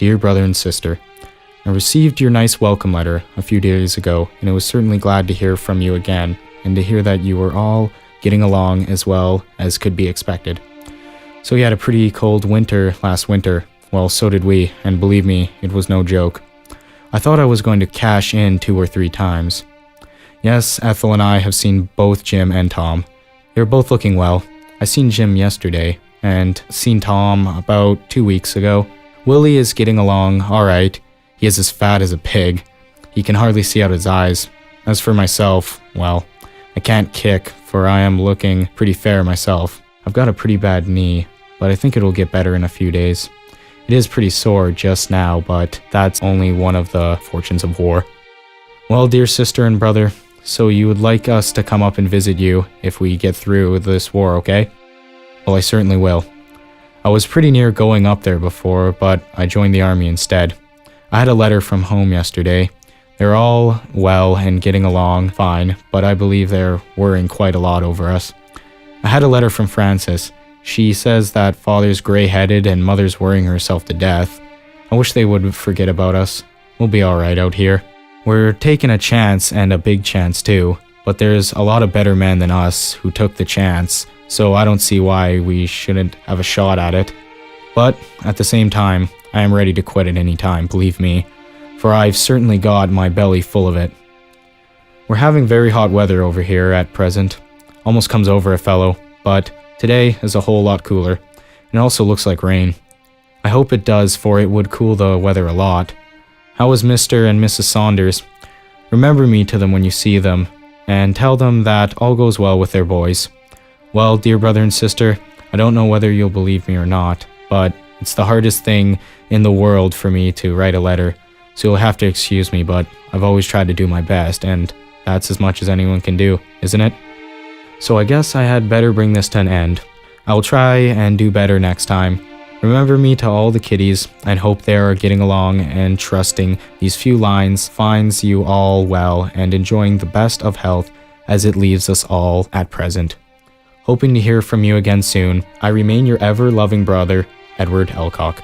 Dear brother and sister, I received your nice welcome letter a few days ago, and I was certainly glad to hear from you again, and to hear that you were all getting along as well as could be expected. So you had a pretty cold winter last winter. Well, so did we, and believe me, it was no joke. I thought I was going to cash in 2 or 3 times. Yes, Ethel and I have seen both Jim and Tom. They're both looking well. I seen Jim yesterday, and seen Tom about 2 weeks ago. Willie is getting along alright. He is as fat as a pig. He can hardly see out his eyes. As for myself, well, I can't kick, for I am looking pretty fair myself. I've got a pretty bad knee, but I think it'll get better in a few days. It is pretty sore just now, but that's only one of the fortunes of war. Well, dear sister and brother, so you would like us to come up and visit you if we get through this war, okay? Well, I certainly will. I was pretty near going up there before, but I joined the army instead. I had a letter from home yesterday. They're all well and getting along fine, but I believe they're worrying quite a lot over us. I had a letter from Frances. She says that father's gray-headed and mother's worrying herself to death. I wish they would forget about us. We'll be alright out here. We're taking a chance, and a big chance too, but there's a lot of better men than us who took the chance, so I don't see why we shouldn't have a shot at it. But at the same time, I am ready to quit at any time, believe me, for I've certainly got my belly full of it. We're having very hot weather over here at present. Almost comes over a fellow, but today is a whole lot cooler, and it also looks like rain. I hope it does, for it would cool the weather a lot. How is Mr. and Mrs. Saunders? Remember me to them when you see them, and tell them that all goes well with their boys. Well, dear brother and sister, I don't know whether you'll believe me or not, but it's the hardest thing in the world for me to write a letter, so you'll have to excuse me, but I've always tried to do my best, and that's as much as anyone can do, isn't it? So I guess I had better bring this to an end. I'll try and do better next time. Remember me to all the kiddies, and hope they are getting along and trusting these few lines finds you all well and enjoying the best of health as it leaves us all at present. Hoping to hear from you again soon, I remain your ever-loving brother, Edward Alcock.